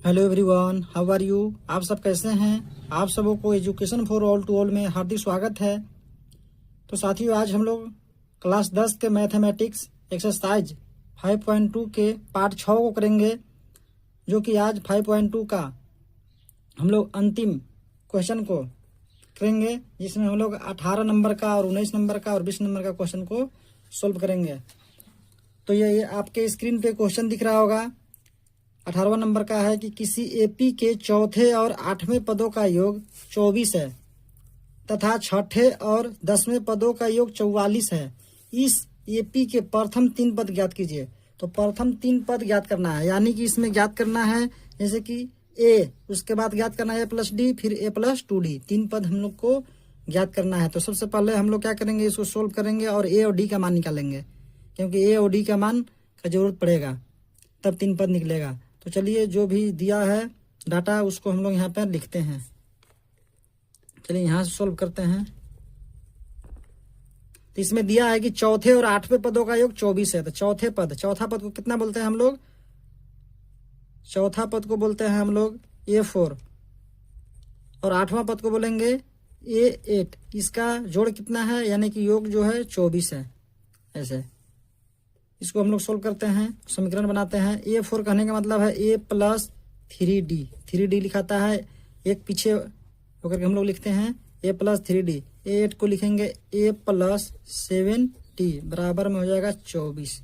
Hello everyone, how are you. आप सब कैसे हैं। आप सबों को education for all to all में हार्दिक स्वागत है। तो साथियों, आज हम लोग क्लास 10 के मैथमेटिक्स एक्सरसाइज 5.2 के पार्ट 6 को करेंगे, जो कि आज 5.2 का हम लोग अंतिम क्वेश्चन को करेंगे, जिसमें हम लोग 18 नंबर का और 19 नंबर का और 20 नंबर का क्वेश्चन को सोल्व करेंगे। तो ये आपके स्क्रीन पे क्वेश्चन दिख रहा होगा। 18वां नंबर का है कि किसी एपी के चौथे और 8वें पदों का योग 24 है तथा छठे और 10वें पदों का योग 44 है। इस एपी के प्रथम 3 पद ज्ञात कीजिए। तो प्रथम 3 पद ज्ञात करना है, यानी कि इसमें ज्ञात करना है जैसे कि ए, उसके बाद ज्ञात करना है a+d, फिर a+2d। 3 पद हम लोग को ज्ञात करना है। तो सबसे पहले हम लोग क्या करेंगे, इसको सोल्व करेंगे और ए और डी का मान निकालेंगे, क्योंकि ए और डी का मान का जरूरत पड़ेगा, तब 3 पद निकलेगा। तो चलिए, जो भी दिया है डाटा उसको हम लोग यहाँ पर लिखते हैं। चलिए यहाँ से सोल्व करते हैं। तो इसमें दिया है कि चौथे और 8वें पदों का योग 24 है। तो चौथा पद को कितना बोलते हैं हम लोग? चौथा पद को बोलते हैं हम लोग A4 और 8वां पद को बोलेंगे A8। इसका जोड़ कितना है, यानी कि योग जो है 24 है। ऐसे इसको हम लोग सोल्व करते हैं, समीकरण बनाते हैं। A4 कहने का मतलब है A+3D। 3D लिखाता है, एक पीछे होकर के हम लोग लिखते हैं A+3D। A8 को लिखेंगे A+7D बराबर में हो जाएगा 24।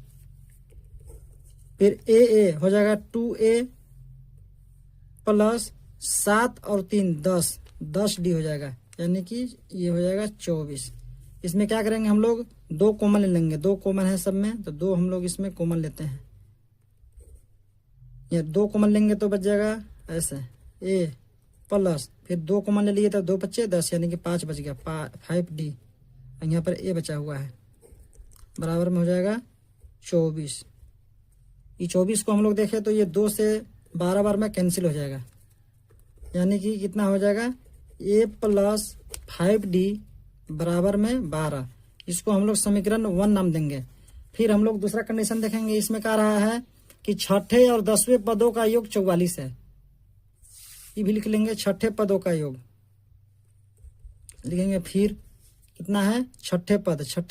फिर AA हो जाएगा 2A प्लस 7 और 3 10D हो जाएगा, यानी कि ये हो जाएगा 24। इसमें क्या करेंगे हम लोग, 2 कॉमन ले लेंगे। 2 कॉमन है सब में, तो 2 हम लोग इसमें कॉमन लेते हैं। ये 2 कॉमन लेंगे तो बच जाएगा ऐसे A प्लस, फिर 2 कॉमन ले लिए तो 2 बचे 10, यानी कि 5 बच गया 5D। यहाँ पर A बचा हुआ है, बराबर में हो जाएगा 24। ये 24 को हम लोग देखें तो ये 2 से 12 बार में कैंसिल हो जाएगा, यानी कि कितना हो जाएगा A+5D बराबर में 12। इसको हम लोग समीकरण 1 नाम देंगे। फिर हम लोग दूसरा कंडीशन देखेंगे। इसमें कह रहा है कि छठे और 10वें पदों का योग 44 है। ये भी लिख लेंगे, छठे पदों का योग लिखेंगे। फिर कितना है छठे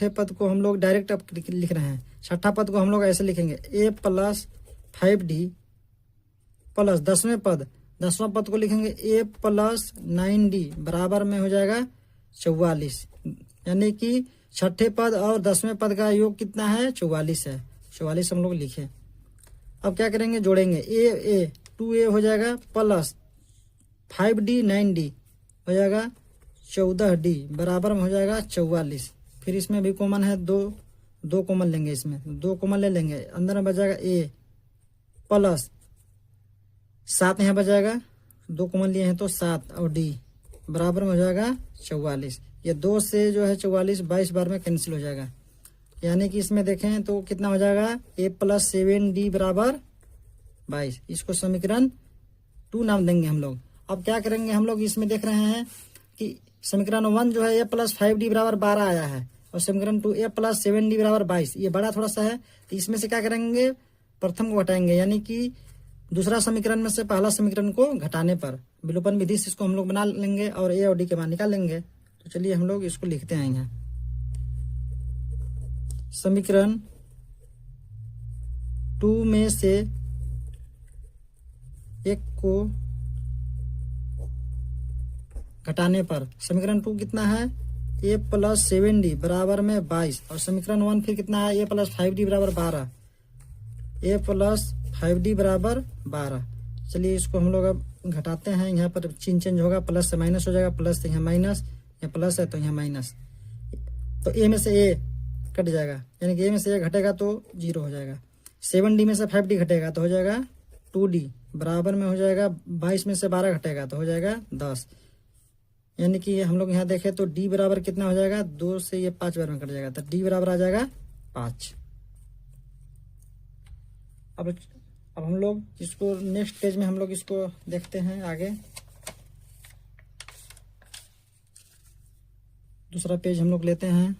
पद को हम लोग डायरेक्ट अब लिख रहे हैं। छठा पद को हम लोग ऐसे लिखेंगे A+5D प्लस 10वां पद को लिखेंगे A+9D बराबर में हो जाएगा 44, यानी कि छठे पद और 10वें पद का योग कितना है 44 है। 44 हम लोग लिखे। अब क्या करेंगे, जोड़ेंगे। A 2A हो जाएगा प्लस 5D 9D हो जाएगा 14D बराबर में हो जाएगा 44। फिर इसमें भी कॉमन है, 2 कॉमन लेंगे। इसमें 2 कॉमन ले लेंगे, अंदर में बच जाएगा A प्लस 7 यहाँ बच जाएगा, 2 कॉमन लिए हैं तो 7 और D बराबर में हो जाएगा 44। ये 2 से जो है 44 22 बार में कैंसिल हो जाएगा, यानी कि इसमें देखें तो कितना हो जाएगा A+7D बराबर 22। इसको समीकरण 2 नाम देंगे हम लोग। अब क्या करेंगे हम लोग, इसमें देख रहे हैं कि समीकरण 1 जो है A+5D बराबर 12 आया है, और समीकरण 2 A+7D बराबर 22। ये बड़ा थोड़ा सा है, तो इसमें से क्या करेंगे, प्रथम को घटाएंगे, यानी कि दूसरा समीकरण में से पहला समीकरण को घटाने पर विलोपन विधि से इसको हम लोग बना लेंगे और A और D के मान निकाल लेंगे। तो चलिए हम लोग इसको लिखते हैं यहाँ। समीकरण 2 में से एक को घटाने पर समीकरण 2 कितना है A+7D बराबर में 22, और समीकरण 1 फिर कितना है A+5D बराबर 12। A+5D बराबर 12। चलिए इसको हम लोग अब घटाते हैं। यहाँ पर चिन्ह चेंज होगा, प्लस से माइनस हो जाएगा, प्लस से यहाँ माइनस, यहाँ प्लस है तो यहाँ माइनस। तो A में से A कट जाएगा, यानी कि A में से A घटेगा तो 0 हो जाएगा। 7D में से 5D घटेगा तो हो जाएगा 2D बराबर में हो जाएगा 22 में से 12 घटेगा तो हो जाएगा 10, यानी कि हम लोग यहाँ देखें तो D बराबर कितना हो जाएगा, 2 से ये 5 बार में कट जाएगा, तो D बराबर आ जाएगा 5। अब हम लोग इसको नेक्स्ट पेज में हम लोग इसको देखते हैं आगे। दूसरा पेज हम लोग लेते हैं।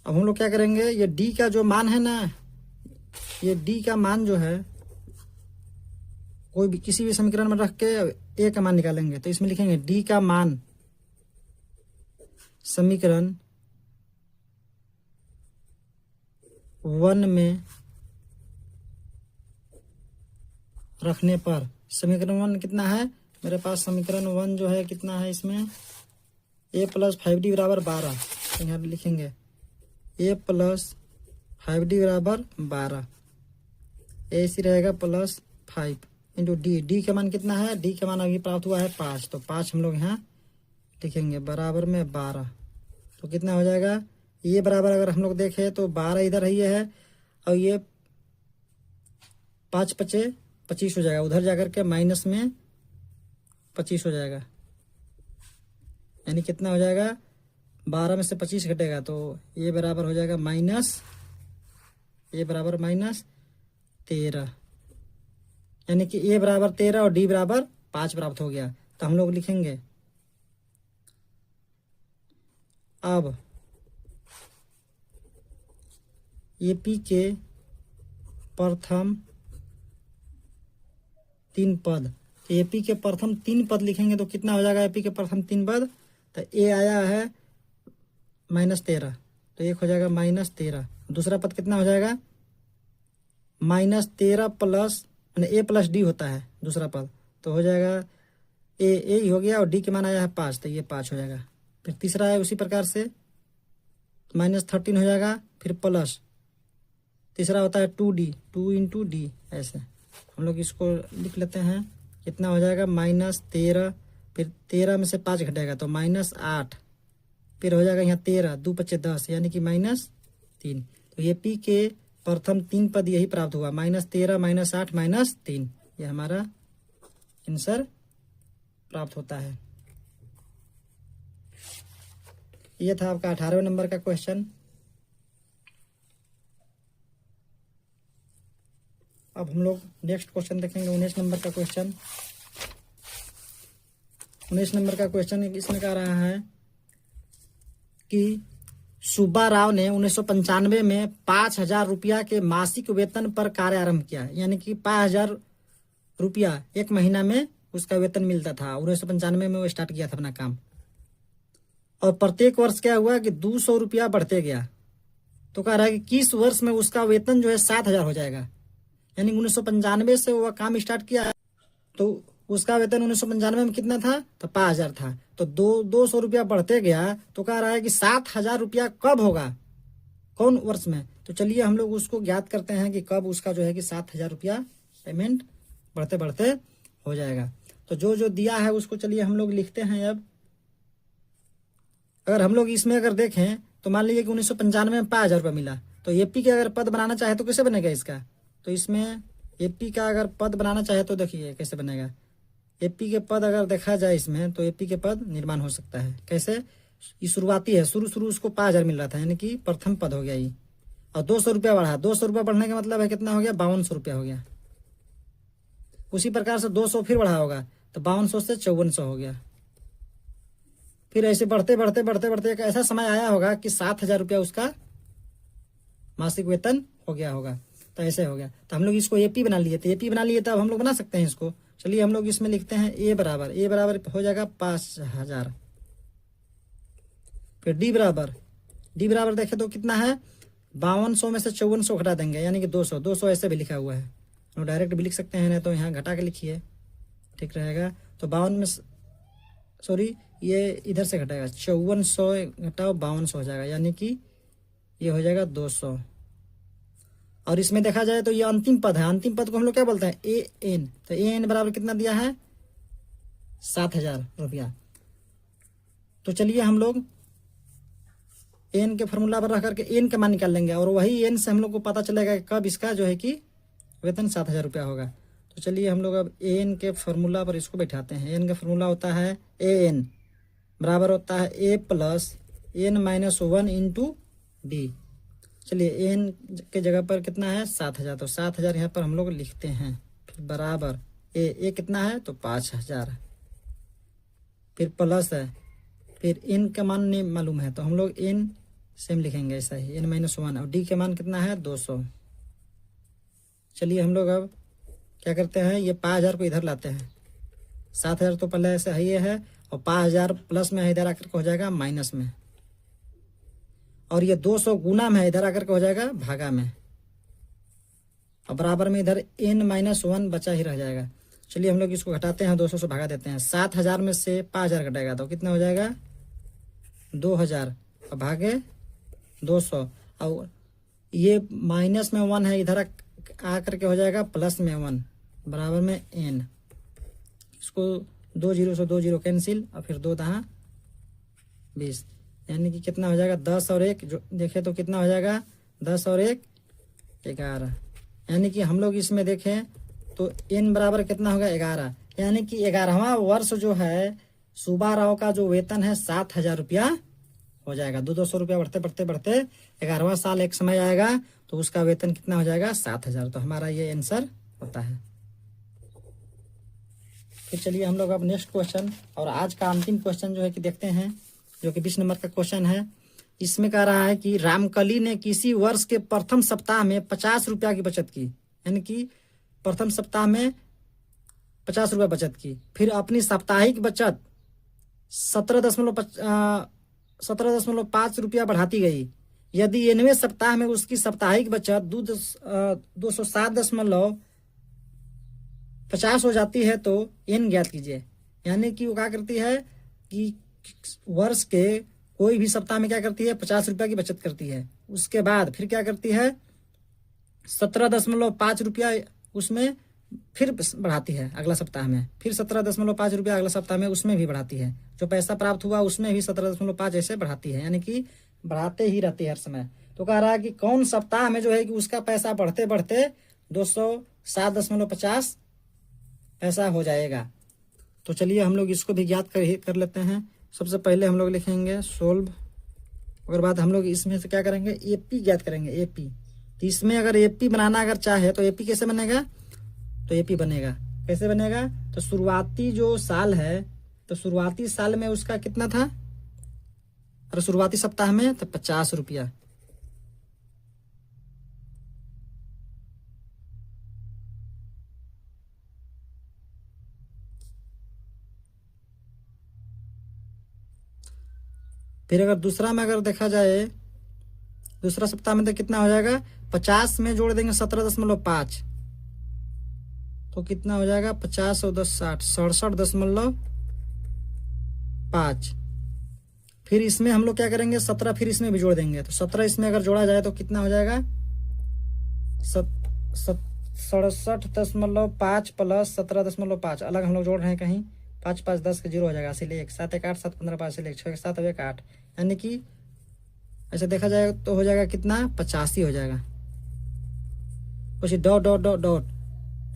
अब हम लोग क्या करेंगे, ये डी का जो मान है ना, ये डी का मान जो है कोई भी किसी भी समीकरण में रख के ए का मान निकालेंगे। तो इसमें लिखेंगे डी का मान समीकरण 1 में रखने पर, समीकरण 1 कितना है मेरे पास, समीकरण 1 जो है कितना है, इसमें a प्लस 5d बराबर 12, यहाँ पे लिखेंगे a प्लस 5d बराबर 12, ऐसी रहेगा प्लस 5 इंटू डी। डी का मान कितना है, डी का मान अभी प्राप्त हुआ है 5, तो 5 हम लोग यहाँ लिखेंगे बराबर में 12। तो कितना हो जाएगा, ये बराबर अगर हम लोग देखें तो 12 इधर ही है और ये 5 पचे 25 हो जाएगा, उधर जाकर के माइनस में 25 हो जाएगा, यानी कितना हो जाएगा, 12 में से 25 घटेगा तो ये बराबर हो जाएगा माइनस, ये बराबर -13, यानी कि ए बराबर 13 और डी बराबर 5 प्राप्त हो गया। तो हम लोग लिखेंगे अब एपी के प्रथम 3 पद, एपी के प्रथम 3 पद लिखेंगे तो कितना हो जाएगा, एपी के प्रथम 3 पद, तो ए आया है -13, तो एक हो जाएगा -13, दूसरा पद कितना हो जाएगा -13 प्लस ए प्लस डी होता है दूसरा पद, तो हो जाएगा ए ही हो गया और डी के मान आया है 5, तो ये 5 हो जाएगा। फिर तीसरा है उसी प्रकार से -13 हो जाएगा, फिर प्लस तीसरा होता है 2d, 2 इंटू डी, ऐसे हम लोग इसको लिख लेते हैं, कितना हो जाएगा -13, फिर 13 में से 5 घटेगा तो -8, फिर हो जाएगा यहाँ 13, 2 पचे 10, यानी कि -3। तो ये पी के प्रथम 3 पद यही प्राप्त हुआ, -13 -8 -3, ये हमारा आंसर प्राप्त होता है। ये था आपका 18वें नंबर का क्वेश्चन। अब हम लोग नेक्स्ट क्वेश्चन देखेंगे, 19 नंबर का क्वेश्चन। 19 नंबर का क्वेश्चन इसमें कह रहा है कि सुब्बा राव ने 1995 में 5,000 रुपया के मासिक वेतन पर कार्य आरंभ किया, यानी कि 5,000 रुपया एक महीना में उसका वेतन मिलता था। 1995 में वो स्टार्ट किया था अपना काम, और प्रत्येक वर्ष क्या हुआ कि 200 रुपया बढ़ते गया। तो कह रहा है कि किस वर्ष में उसका वेतन जो है 7,000 हो जाएगा, यानी 1995 से वो काम स्टार्ट किया है तो उसका वेतन 1995 में कितना था, तो 5,000 था, तो 200 रुपया बढ़ते गया। तो कह रहा है कि 7,000 रुपया कब होगा, कौन वर्ष में। तो चलिए हम लोग उसको ज्ञात करते हैं कि कब उसका जो है कि 7,000 रुपया पेमेंट बढ़ते बढ़ते हो जाएगा। तो जो जो दिया है उसको चलिए हम लोग लिखते हैं। अब अगर हम लोग इसमें अगर देखें तो मान लीजिए कि 1995 में 5,000 रुपया मिला, तो एपी के अगर पद बनाना चाहे तो कैसे बनेगा इसका। तो इसमें एपी का अगर पद बनाना चाहे तो देखिए कैसे बनेगा। एपी के पद अगर देखा जाए इसमें तो एपी के पद निर्माण हो सकता है कैसे। ये शुरुआती है, शुरू उसको 5,000 मिल रहा था, यानी कि प्रथम पद हो गया ये, और 200 रुपया बढ़ा। 200 रुपया बढ़ने का मतलब है कितना हो गया, 5200 रुपया हो गया। उसी प्रकार से 200 फिर बढ़ा होगा तो 5200 से 5400 हो गया। फिर ऐसे बढ़ते बढ़ते बढ़ते बढ़ते एक ऐसा समय आया होगा कि 7,000 रुपया उसका मासिक वेतन हो गया होगा। तो ऐसे हो गया, तो हम लोग इसको एपी बना लिए। तो एपी बना लिए तो अब हम लोग बना सकते हैं इसको। चलिए हम लोग इसमें लिखते हैं ए बराबर हो जाएगा 5,000। फिर डी बराबर देखे तो कितना है, 5200 में से 5400 घटा देंगे, यानी कि 200 ऐसे भी लिखा हुआ है। हम डायरेक्ट भी लिख सकते हैं, नहीं तो यहाँ घटा के लिखिए, ठीक रहेगा। तो 52 में सॉरी ये इधर से घटाएगा, 5400 घटाओ 5200 हो जाएगा, यानी कि ये हो जाएगा 200। और इसमें देखा जाए तो ये अंतिम पद है। अंतिम पद को हम लोग क्या बोलते हैं, ए एन। तो ए एन बराबर कितना दिया है, 7,000 रुपया। तो चलिए हम लोग एन के फॉर्मूला पर रख करके एन का मान निकाल लेंगे, और वही एन से हम लोग को पता चलेगा कि कब इसका जो है कि वेतन 7,000 रुपया होगा। तो चलिए हम लोग अब एन के फॉर्मूला पर इसको बैठाते हैं। एन का फॉर्मूला होता है ए एन बराबर होता है a plus n minus 1 into d. चलिए एन के जगह पर कितना है, 7,000, तो 7,000 यहाँ पर हम लोग लिखते हैं। फिर बराबर ए कितना है, तो 5,000, फिर प्लस है, फिर एन का मान नहीं मालूम है तो हम लोग एन सेम लिखेंगे ऐसा ही n-1 और d के मान कितना है 200। चलिए हम लोग अब क्या करते हैं, ये 5000 को इधर लाते हैं। 7000 तो पहले ऐसे ही है और 5000 प्लस में है, इधर आकर के हो जाएगा माइनस में, और ये 200 गुना में है, इधर आकर के हो जाएगा भागा में, और बराबर में इधर n-1 बचा ही रह जाएगा। चलिए हम लोग इसको घटाते हैं, 200 से भागा देते हैं। 7000 में से 5000 घटाएगा तो कितना हो जाएगा 2000 और भागे 200, और ये माइनस में 1 है, इधर आ करके हो जाएगा प्लस में 1 बराबर में n। इसको 2 0 से 2 0 कैंसिल और फिर 2 दहा 20, यानी कि कितना हो जाएगा 10 और 1 जो देखें तो कितना हो जाएगा 10 और 1 11। यानी कि हम लोग इसमें देखें तो n बराबर कितना होगा 11, यानी कि 11वां वर्ष जो है सुबा राव का जो वेतन है 7000 रुपया हो जाएगा। 200 रुपया बढ़ते बढ़ते बढ़ते 11वां साल एक समय आएगा तो उसका वेतन कितना हो जाएगा 7000। तो हमारा ये आंसर होता है। फिर चलिए हम लोग अब नेक्स्ट क्वेश्चन और आज का अंतिम क्वेश्चन जो है कि देखते हैं, जो कि 20 नंबर का क्वेश्चन है। इसमें कह रहा है कि रामकली ने किसी वर्ष के प्रथम सप्ताह में 50 रुपया की बचत की, यानी कि प्रथम सप्ताह में 50 रुपया बचत की, फिर अपनी साप्ताहिक बचत 17.5 रुपया बढ़ाती गई। यदि 9वें सप्ताह में उसकी साप्ताहिक बचत 207.50 हो जाती है तो n ज्ञात कीजिए। यानी कि वो क्या करती है कि वर्ष के कोई भी सप्ताह में क्या करती है 50 रुपया की बचत करती है, उसके बाद फिर क्या करती है 17.5 रुपया उसमें फिर बढ़ाती है अगला सप्ताह में, फिर 17.5 रुपया अगला सप्ताह में उसमें भी बढ़ाती है, जो पैसा प्राप्त हुआ उसमें भी 17.5 ऐसे बढ़ाती है, यानी कि बढ़ाते ही रहती है हर समय। तो कह रहा है कि कौन सप्ताह में जो है कि उसका पैसा बढ़ते बढ़ते 207.50 पैसा हो जाएगा। तो चलिए हम लोग इसको भी ज्ञात कर लेते हैं। सबसे पहले हम लोग लिखेंगे सोल्व, और बाद हम लोग इसमें से क्या करेंगे एपी ज्ञात करेंगे। एपी, तो इसमें अगर एपी बनाना अगर चाहे तो एपी कैसे बनेगा, तो एपी बनेगा कैसे बनेगा, तो शुरुआती जो साल है तो शुरुआती साल में उसका कितना था, और शुरुआती सप्ताह में तो 50 रुपया, फिर अगर दूसरा में अगर देखा जाए दूसरा सप्ताह में तो कितना हो जाएगा 50 में जोड़ देंगे 17.5 तो कितना हो जाएगा 50 और 10 60 67.5। फिर इसमें हम लोग क्या करेंगे 17 फिर इसमें भी जोड़ देंगे, तो 17 इसमें अगर जोड़ा जाए तो कितना हो जाएगा 67.5 प्लस 17.5 अलग हम लोग जोड़ रहे हैं कहीं 5 5 10 के 0 हो जाएगा, इसीलिए 1 7 1 8 7 15 5 1 6 7 1 8, यानी कि ऐसे देखा जाए तो हो जाएगा कितना 85 हो जाएगा। कुछ डॉट डॉट डॉट डॉट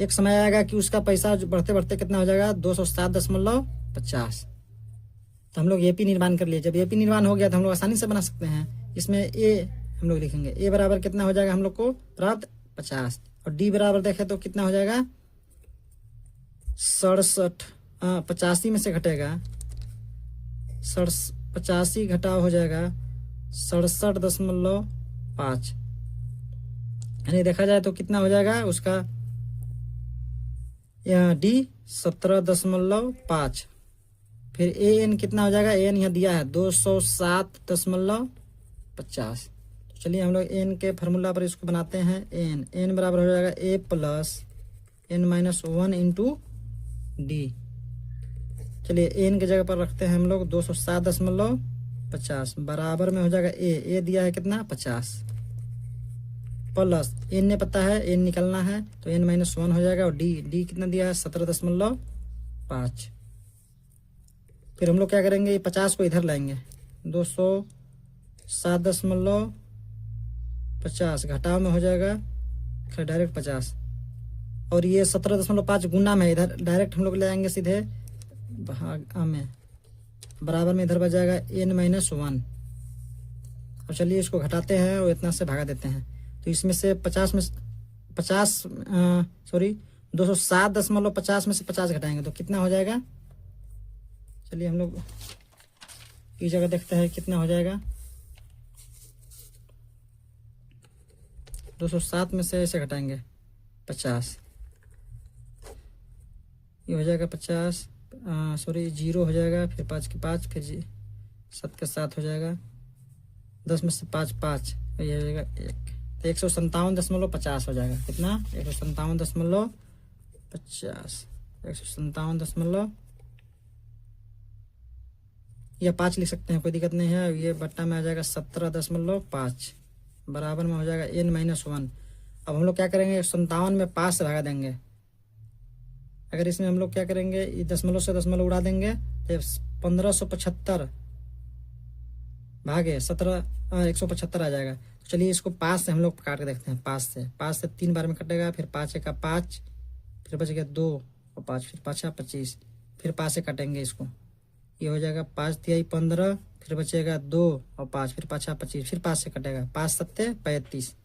एक समय आएगा कि उसका पैसा बढ़ते बढ़ते कितना हो जाएगा 207.50। तो हम लोग एपी निर्माण कर लिए। जब एपी निर्माण हो गया तो हम लोग आसानी से बना सकते हैं। इसमें ए हम लोग लिखेंगे, ए बराबर कितना हो जाएगा हम लोग को प्राप्त 50, और डी बराबर देखें तो कितना हो जाएगा 67, 85 में से घटेगा 85 घटाव हो जाएगा 67.5, यानी देखा जाए तो कितना हो जाएगा उसका डी 17.5। फिर ए एन कितना हो जाएगा, एन यहाँ दिया है 207.50। तो चलिए हम लोग एन के फार्मूला पर इसको बनाते हैं। एन बराबर हो जाएगा ए प्लस n-1 इंटू डी। चलिए एन के जगह पर रखते हैं हम लोग 207.50 बराबर में हो जाएगा ए दिया है कितना 50 प्लस एन ने पता है एन निकलना है तो n-1 हो जाएगा, और डी कितना दिया है 17.5। फिर हम लोग क्या करेंगे ये 50 को इधर लाएंगे 207.50 घटाव में हो जाएगा फिर डायरेक्ट 50, और ये 17.5 गुना में इधर डायरेक्ट हम लोग ले आएंगे सीधे भाग में, बराबर में इधर बच जाएगा n-1। और चलिए इसको घटाते हैं और इतना से भागा देते हैं। तो इसमें से 207.50 में से 50 घटाएंगे तो कितना हो जाएगा। चलिए हम लोग इस जगह देखते हैं कितना हो जाएगा। 207 में से ऐसे घटाएंगे 50, ये हो जाएगा 50, सॉरी 0 हो जाएगा, फिर 5 के 5, फिर 7 के 7 हो जाएगा, 10 में से 5 5, ये हो जाएगा 1, तो 157.50 हो जाएगा। कितना? 157.50, 157. या 5 लिख सकते हैं, कोई दिक्कत नहीं है। ये बट्टा में आ जाएगा 17.5 बराबर में हो जाएगा n-1। अब हम लोग क्या करेंगे, 157 में 5 से भगा देंगे। अगर इसमें हम लोग क्या करेंगे, ये दशमलव से दशमलव उड़ा देंगे तो 1575 भागे 175 आ जाएगा। तो चलिए इसको 5 से हम लोग काट के देखते हैं। 5 से 3 बार में कटेगा, फिर 5 का 5, फिर बच गया 2 और 5, फिर 5 25, फिर 5 से काटेंगे इसको, ये हो जाएगा 5 तिहाई 15, फिर बचेगा 2 और 5, फिर 5 25, फिर 5 से कटेगा, 5 सत्ते 35,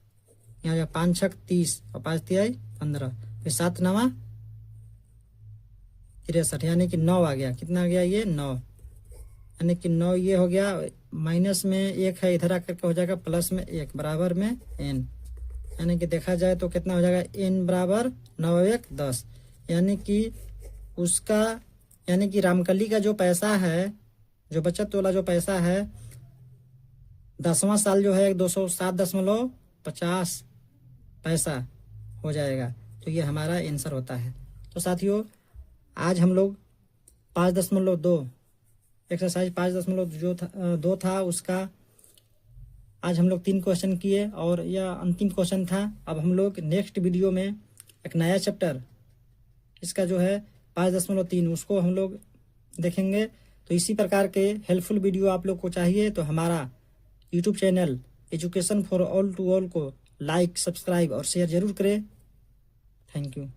यहाँ जाएगा 5 छक 30 और 5 तिहाई 15, फिर 7 9 63, यानी कि 9 आ गया। कितना आ गया? ये 9, यानी कि 9 ये हो गया। माइनस में 1 है, इधर आकर के हो जाएगा प्लस में 1 बराबर में n, यानी कि देखा जाए तो कितना हो जाएगा, n बराबर 9 1 10, यानी कि उसका, यानी कि रामकली का जो पैसा है, जो बचत वाला जो पैसा है, 10वां साल जो है 207.50 पैसा हो जाएगा। तो ये हमारा आंसर होता है। तो साथियों, आज हम लोग 5.2 एक्सरसाइज 5.2 था उसका, आज हम लोग 3 क्वेश्चन किए और यह अंतिम क्वेश्चन था। अब हम लोग नेक्स्ट वीडियो में एक नया चैप्टर, इसका जो है 5.3, उसको हम लोग देखेंगे। तो इसी प्रकार के हेल्पफुल वीडियो आप लोग को चाहिए तो हमारा YouTube channel education for all to all को लाइक, सब्सक्राइब और शेयर जरूर करें। Thank you.